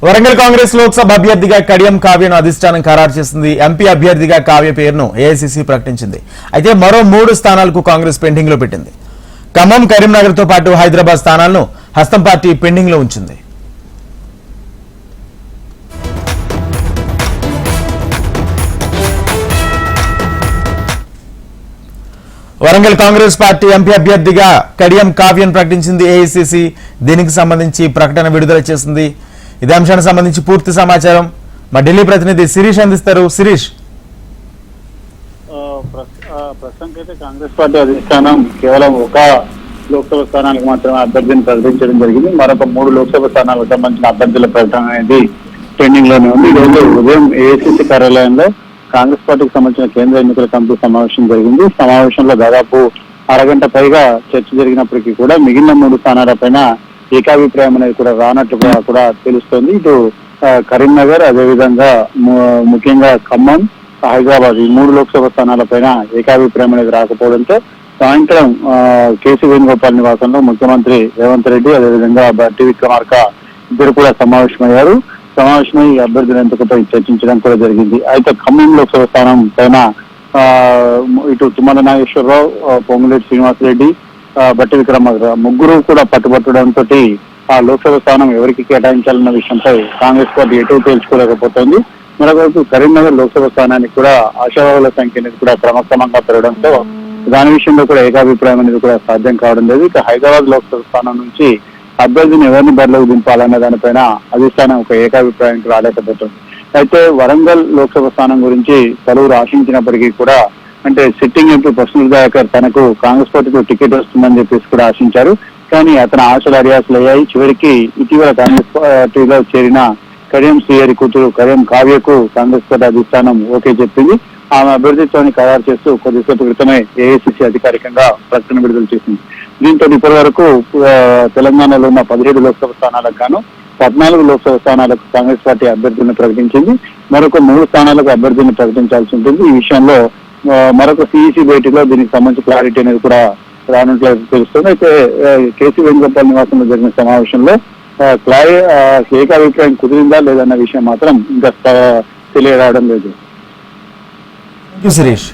వరంగల్ కాంగ్రెస్ లోక్సభ అభ్యర్థిగా కడియం కావ్యను అధిష్టానం ఖరారు చేసింది. ఎంపీ అభ్యర్థిగా కావ్య పేరును ఏఐసీసీ ప్రకటించింది. అయితే మరో 3 స్థానాలకు కాంగ్రెస్ పెండింగ్ లో పెట్టింది. ఖమ్మం, కరీంనగర్ తో పాటు హైదరాబాద్ స్థానాలను హస్తం పార్టీ పెండింగ్ లో ఉంచింది. వరంగల్ కాంగ్రెస్ పార్టీ ఎంపీ అభ్యర్థిగా కడియం కావ్యను ప్రకటించింది ఏఐసీసీ. దీనికి సంబంధించి ప్రకటన విడుదల చేసింది. ఇదే అంశానికి సంబంధించి పూర్తి సమాచారం మా ఢిల్లీ ప్రతినిధి శిరీష్ అందిస్తారు. శిరీష్, ప్రస్తుతానికైతే కాంగ్రెస్ పార్టీ అధిష్టానం కేవలం ఒక లోక్సభ స్థానానికి మాత్రమే అభ్యర్థిని ప్రకటించడం జరిగింది. మరొక 3 లోక్సభ స్థానాలకు సంబంధించిన అభ్యర్థుల ప్రకటన అనేది పెండింగ్ లోనే ఉంది. ఈ రోజు ఉదయం ఏఐసీసీ కార్యాలయంలో కాంగ్రెస్ పార్టీకి సంబంధించిన కేంద్ర ఎన్నికల కమిటీ సమావేశం జరిగింది. సమావేశంలో దాదాపు అరగంట పైగా చర్చ జరిగినప్పటికీ కూడా మిగిలిన 3 స్థానాలపైన ఏకాభిప్రాయం అనేది కూడా రానట్టుగా కూడా తెలుస్తోంది. ఇటు కరీంనగర్, అదేవిధంగా ముఖ్యంగా ఖమ్మం, హైదరాబాద్ ఈ 3 లోక్సభ స్థానాలపైన ఏకాభిప్రాయం అనేది రాకపోవడంతో సాయంత్రం కేసీ వేణుగోపాల్ నివాసంలో ముఖ్యమంత్రి రేవంత్ రెడ్డి, అదేవిధంగా బట్టి విక్రమార్క ఇద్దరు కూడా సమావేశమయ్యారు. సమావేశమై అభ్యర్థుల ఎంపికపై చర్చించడం కూడా జరిగింది. అయితే ఖమ్మం లోక్సభ స్థానం పైన ఇటు తుమ్మల నాగేశ్వరరావు, పొంగులేటి శ్రీనివాసరెడ్డి, బట్టి విక్రమార్క ముగ్గురు కూడా పట్టుబట్టడంతో ఆ లోక్సభ స్థానం ఎవరికి కేటాయించాలన్న విషయంపై కాంగ్రెస్ పార్టీ ఎటు తేల్చుకోలేకపోతుంది. మరొకవైపు కరీంనగర్ లోక్సభ స్థానానికి కూడా ఆశావాహుల సంఖ్య అనేది కూడా క్రమక్రమంగా పెరగడంతో దాని విషయంలో కూడా ఏకాభిప్రాయం అనేది కూడా సాధ్యం కావడం లేదు. ఇక హైదరాబాద్ లోక్సభ స్థానం నుంచి అభ్యర్థిని ఎవరిని బరిలోకి దింపాలన్న దానిపైన అధిష్టానం ఒక ఏకాభిప్రాయానికి రాలేకపోతుంది. అయితే వరంగల్ లోక్సభ స్థానం గురించి పలువురు ఆశించినప్పటికీ కూడా, అంటే సిట్టింగ్ ఎంపీ ప్రశ్నల్ దయాకర్ తనకు కాంగ్రెస్ పార్టీకి టికెట్ వస్తుందని చెప్పేసి కూడా ఆశించారు. కానీ అతని ఆశలు అడియాసలు అయ్యాయి. చివరికి ఇటీవల కాంగ్రెస్ పార్టీలో చేరిన కడియం శ్రీహరి కూతురు కడియం కావ్యకు కాంగ్రెస్ పార్టీ అధిష్టానం ఓకే చెప్పింది. ఆమె అభ్యర్థిత్వాన్ని ఖరారు చేస్తూ కొద్దిసేపు క్రితమే ఏఐసీసీ అధికారికంగా ప్రకటన విడుదల చేసింది. దీంతో ఇప్పటి వరకు తెలంగాణలో ఉన్న 17 లోక్సభ స్థానాలకు గాను 14 లోక్సభ స్థానాలకు కాంగ్రెస్ పార్టీ అభ్యర్థులను ప్రకటించింది. మరొక 3 స్థానాలకు అభ్యర్థిని ప్రకటించాల్సి ఉంటుంది. ఈ విషయంలో మరొక సిఈసీ భేటీలో దీనికి సంబంధించి క్లారిటీ అనేది కూడా రానున్నట్లు తెలుస్తుంది. అయితే కేసీ వేణుగోపాల్ నివాసంలో జరిగిన సమావేశంలో ఏకాభిప్రాయం కుదిరిందా లేదన్న విషయం మాత్రం ఇంకా తెలియరావడం లేదు. శిరీష్.